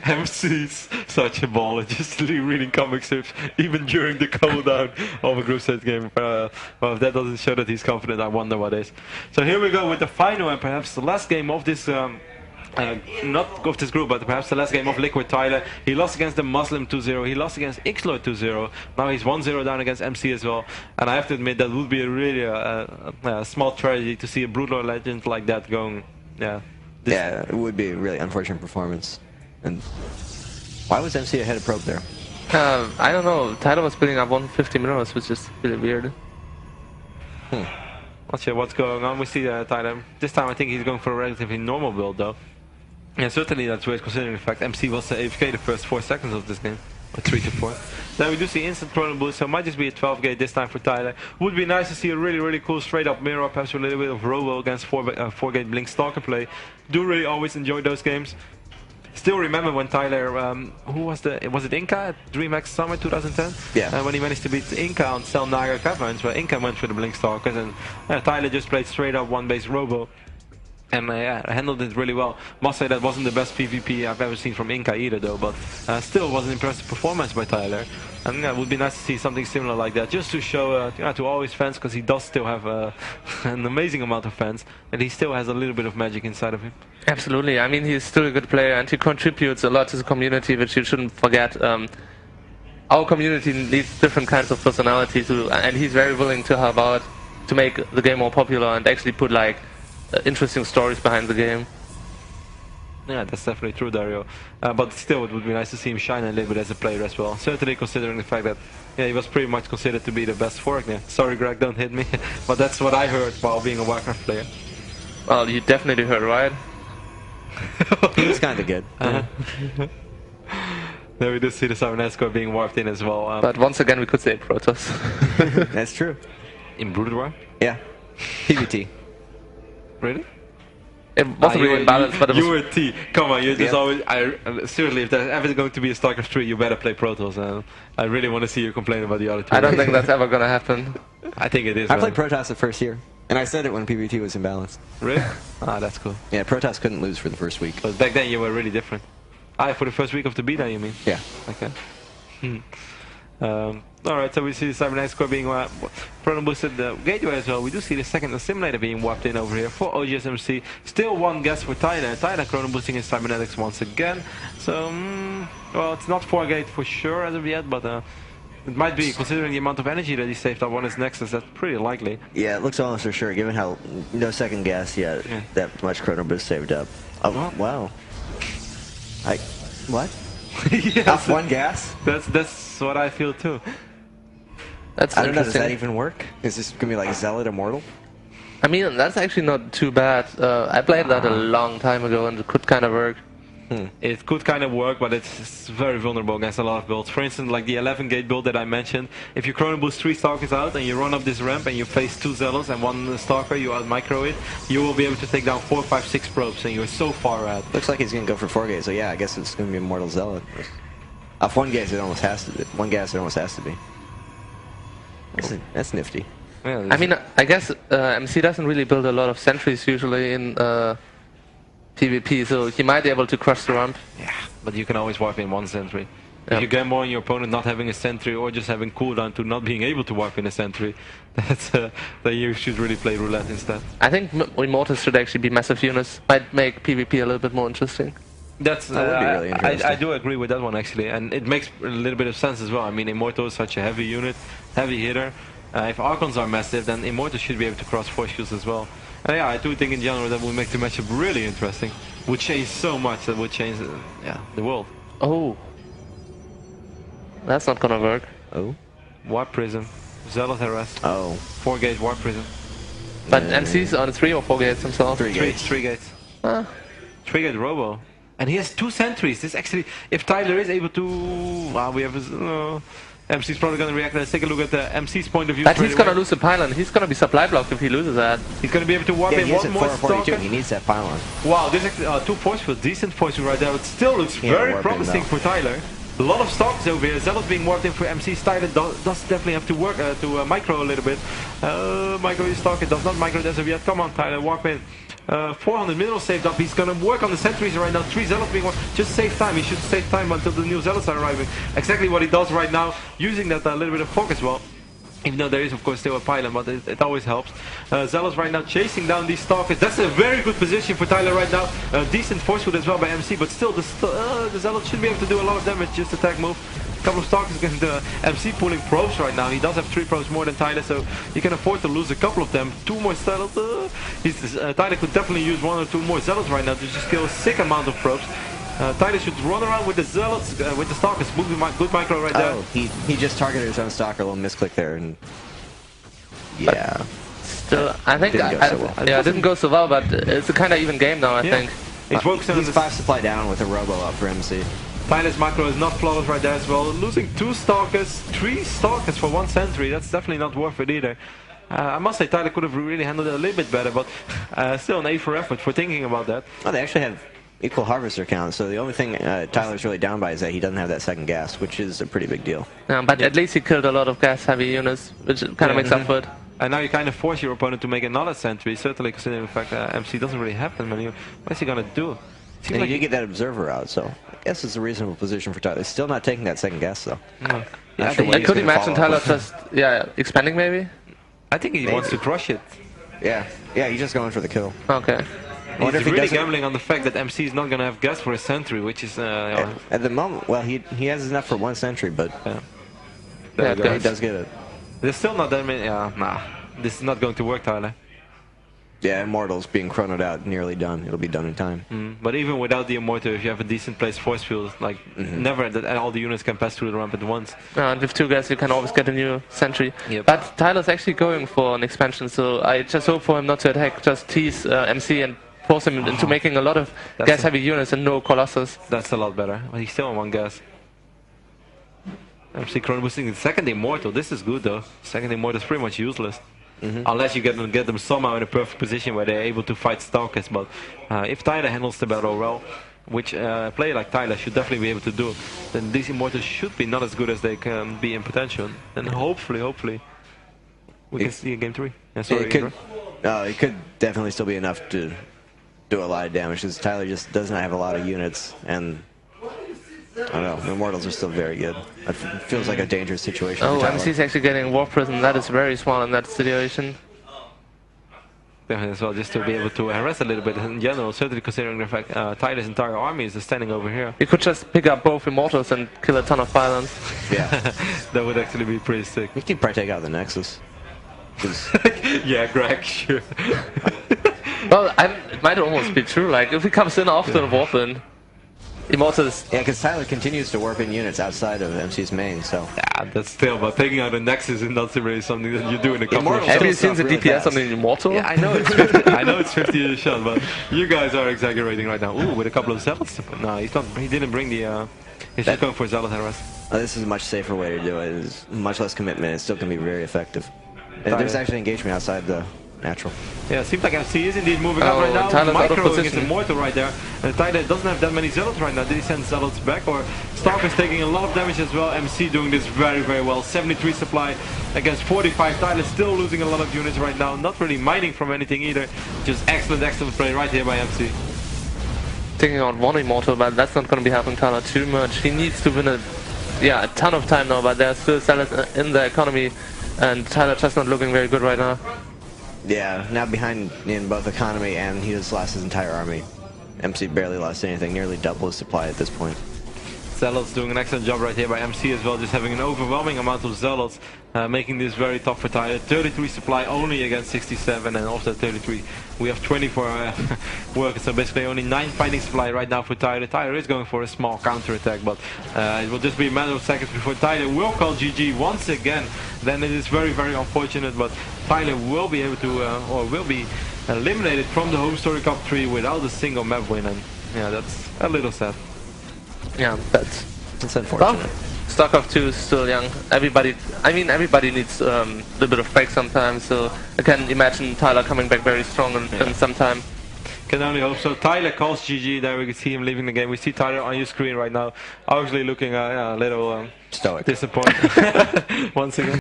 MC's such a baller, just reading comic strips even during the cooldown of a group stage game. Well, if that doesn't show that he's confident, I wonder what is. So here we go with the final and perhaps the last game of this. Not of this group, but perhaps the last game of Liquid Tyler. He lost against the Muslim 2-0. He lost against Xlord 2-0. Now he's 1-0 down against MC as well. And I have to admit that would be a really small tragedy to see a Broodlord legend like that going. Yeah. Yeah, it would be a really unfortunate performance. And why was MC ahead of Probe there? I don't know. Tyler was building up 150 minerals, which is really weird. Not sure what's going on. We see Tyler. This time I think he's going for a relatively normal build though. Yeah, certainly that's weird considering the fact MC was AFK the first 4 seconds of this game. Or 3 to 4. Then we do see instant chrono boost, so it might just be a 12 gate this time for Tyler. Would be nice to see a really cool straight up mirror, perhaps with a little bit of robo against 4 gate blink stalker play. Do really always enjoy those games. Still remember when Tyler, who was it Inca at DreamHack Summer 2010? Yeah. When he managed to beat Inca on Cell Naga Caverns, where Inca went for the blink stalkers and Tyler just played straight up one base robo. And handled it really well. Must say that wasn't the best PvP I've ever seen from Inca either though, but still was an impressive performance by Tyler. And it would be nice to see something similar like that, just to show to all his fans, because he does still have an amazing amount of fans, and he still has a little bit of magic inside of him. Absolutely. I mean, he's still a good player, and he contributes a lot to the community, which you shouldn't forget. Our community needs different kinds of personality too, and he's very willing to help out to make the game more popular and actually put like interesting stories behind the game. Yeah, that's definitely true, Dario. But still, it would be nice to see him shine a little bit as a player as well. Certainly considering the fact that he was pretty much considered to be the best fork there. Sorry, Greg, don't hit me. But that's what I heard while being a Warcraft player. Well, you definitely heard right. He was kind of good. Then we do see the Cybernet score being warped in as well. But once again, we could say Protoss. That's true. In Brood War? Yeah. PvT. Really? It wasn't really balanced, but it was... You were T. Come on, you're just always... seriously, if there's ever going to be a StarCraft 3, you better play Protoss. I really want to see you complain about the other two. I don't think that's ever going to happen. I think it is. I played Protoss the first year, and I said it when PvT was imbalanced. Really? Ah, that's cool. Yeah, Protoss couldn't lose for the first week. But back then you were really different. For the first week of the beta, you mean? Yeah. Okay. Alright, so we see the Cybernetic score being chrono boosted gateway as well. We do see the second assimilator being warped in over here for oGs.MC. Still one guess for Tyler. Tyler chrono boosting his cybernetics once again. So, well, it's not 4 gate for sure as of yet, but it might be, considering the amount of energy that he saved up on his Nexus. That's pretty likely. Yeah, it looks almost for sure, given how no second guess yet, that much chrono boost saved up. Oh, wow. What? Yes, off 1 gas? That's what I feel too. That's I don't know, does that even work? Is this going to be like Zealot Immortal? I mean, that's actually not too bad. I played that a long time ago and it could kind of work. It could kind of work, but it's very vulnerable against a lot of builds. For instance, like the 11 gate build that I mentioned, if you chrono boost 3 stalkers out and you run up this ramp and you face 2 zealots and 1 stalker, you out micro it, you will be able to take down 4, 5, 6 probes, and you're so far out. Looks like he's going to go for 4 gates, so yeah, I guess it's going to be Immortal Zealot. Off 1 gas, it almost has to be. 1 gas, it almost has to be. That's nifty. Yeah, I mean, I guess MC doesn't really build a lot of sentries usually in PvP, so he might be able to crush the ramp. Yeah, but you can always warp in 1 sentry. Yep. If you get more on your opponent not having a sentry or just having cooldown to not being able to warp in a sentry, that's then you should really play roulette instead. I think Immortals should actually be massive units. Might make PvP a little bit more interesting. That would be really interesting. I do agree with that one actually, and it makes a little bit of sense as well. I mean, Immortal is such a heavy unit, heavy hitter. If Archons are massive, then Immortal should be able to cross force shields as well. And yeah, I do think in general that would make the matchup really interesting. Would change so much, that would change the world. Oh. That's not gonna work. Oh. Warp Prison. Zealot Harass. Oh. 4 gate Warp Prison. But MC's on 3 or 4 gates himself? 3 gates. 3 gates. 3 gate Robo. And he has 2 sentries. This actually, if Tyler is able to... Wow, we have... MC's probably going to react. Let's take a look at the MC's point of view. But he's going to lose the pylon. He's going to be supply blocked if he loses that. He's going to be able to warp in 1 more stalker. He needs that pylon. Wow, this is 2 force fields. Decent force field right there. It still looks very promising for Tyler. A lot of stalkers over here. Zealot being warped in for MC. Tyler does definitely have to work to micro a little bit. Micro his stalker. Does not micro as of yet. Come on, Tyler, warp in. 400 minerals saved up. He's gonna work on the sentries right now. 3 zealots being one. Just save time. He should save time until the new zealots are arriving. Exactly what he does right now, using that little bit of fog as well. Even though there is of course still a pylon, but it always helps. Zealots right now chasing down these stalkers. That's a very good position for Tyler right now. Decent force field as well by MC, but still the Zealots should be able to do a lot of damage. Just attack move. A couple of stalkers against the MC pulling probes right now. He does have 3 probes more than Tyler, so he can afford to lose a couple of them. 2 more zealots. Tyler could definitely use 1 or 2 more zealots right now to just kill a sick amount of probes. Tyler should run around with the zealots, with the stalkers. Good micro right there. Oh, he just targeted his own stalker. A little misclick there, and yeah. But still, I think it didn't go so well, but it's a kind of even game now. I think. He's 5 supply down with a robo up for MC. Tyler's macro is not flawless right there as well. Losing 2 stalkers, 3 stalkers for 1 sentry. That's definitely not worth it either. I must say Tyler could have really handled it a little bit better, but still an A for effort for thinking about that. Oh, they actually have equal harvester count, so the only thing Tyler's really down by is that he doesn't have that second gas, which is a pretty big deal. Yeah, but at least he killed a lot of gas-heavy units, which kind of makes up for it. And now you kind of force your opponent to make another sentry, certainly considering the fact that MC doesn't really have that many. What is he going to do? And like you get that observer out, so I guess it's a reasonable position for Tyler. He's still not taking that second gas, though. No. I could imagine Tyler just, expanding maybe? I think he wants to crush it. Yeah, he's just going for the kill. Okay. He's really gambling on the fact that MC is not going to have gas for a sentry, which is... at the moment, well, he has enough for 1 sentry, but he does get it. There's still not that many... nah, this is not going to work, Tyler. Yeah, Immortal's being chronoed out, nearly done. It'll be done in time. But even without the Immortal, if you have a decent placed force field, like never that all the units can pass through the ramp at once. And with 2 gas, you can always get a new sentry. Yep. But Tyler's actually going for an expansion, so I just hope for him not to attack, just tease MC and force him into making a lot of gas-heavy units and no Colossus. That's a lot better. But he's still on 1 gas. MC chrono boosting the second Immortal. This is good though. Second Immortal is pretty much useless. Unless you get them somehow in a perfect position where they're able to fight stalkers. But if Tyler handles the battle well, which a player like Tyler should definitely be able to do, then these Immortals should be not as good as they can be in potential. And hopefully, we can see a game 3. Yeah, sorry, it could definitely still be enough to do a lot of damage, because Tyler just does not have a lot of units, and I don't know, the Immortals are still very good. It feels like a dangerous situation for Tyler. MC's actually getting War Prison. That is very small in that situation. Yeah, as well, just to be able to harass a little bit in general, certainly considering the fact Tyler's entire army is standing over here. You could just pick up both Immortals and kill a ton of pylons. Yeah. That would actually be pretty sick. You can probably take out the Nexus. Yeah, Greg, sure. Well, it might almost be true. Like, if he comes in after the Warpin, Immortals... Yeah, because Tyler continues to warp in units outside of MC's main, so... Yeah, that's still, but taking out a Nexus is not really something that you do in a couple of shots. Have you seen the DPS on the Immortal? Yeah, I know it's 50, I know it's 50 a shot, but you guys are exaggerating right now. Ooh, with a couple of zealots? No, he's not, he didn't bring the... he's just going for zealot harass. This is a much safer way to do it. It's much less commitment. It still can be very effective. And there's actually engagement outside the natural. Yeah, it seems like MC is indeed moving up right now. Tyler's Micro against Immortal right there. And Tyler doesn't have that many zealots right now. Did he send zealots back? Or Stalker's taking a lot of damage as well. MC doing this very well. 73 supply against 45. Tyler still losing a lot of units right now. Not really mining from anything either. Just excellent play right here by MC. Taking out 1 Immortal, but that's not going to be helping Tyler too much. He needs to win a ton of time now, but there's still zealots in the economy. And Tyler just not looking very good right now. Yeah, now behind in both economy, and he just lost his entire army. MC barely lost anything, nearly double his supply at this point. Zealots doing an excellent job right here by MC as well, just having an overwhelming amount of Zealots, making this very tough for Tyler. 33 supply only against 67, and of that 33 we have 24 workers, so basically only 9 fighting supply right now for Tyler. Tyler is going for a small counter attack, but it will just be a matter of seconds before Tyler will call GG once again. Then it is very unfortunate, but Tyler will be able to, or will be eliminated from the HomeStory Cup 3 without a single map win, and yeah, that's a little sad. Yeah, that's unfortunate. Well, StarCraft 2 is still young. Everybody needs a little bit of break sometimes, so I can imagine Tyler coming back very strong in some time. Can only hope so. Tyler calls GG. There we can see him leaving the game. We see Tyler on your screen right now, obviously looking a little stoic, disappointed once again.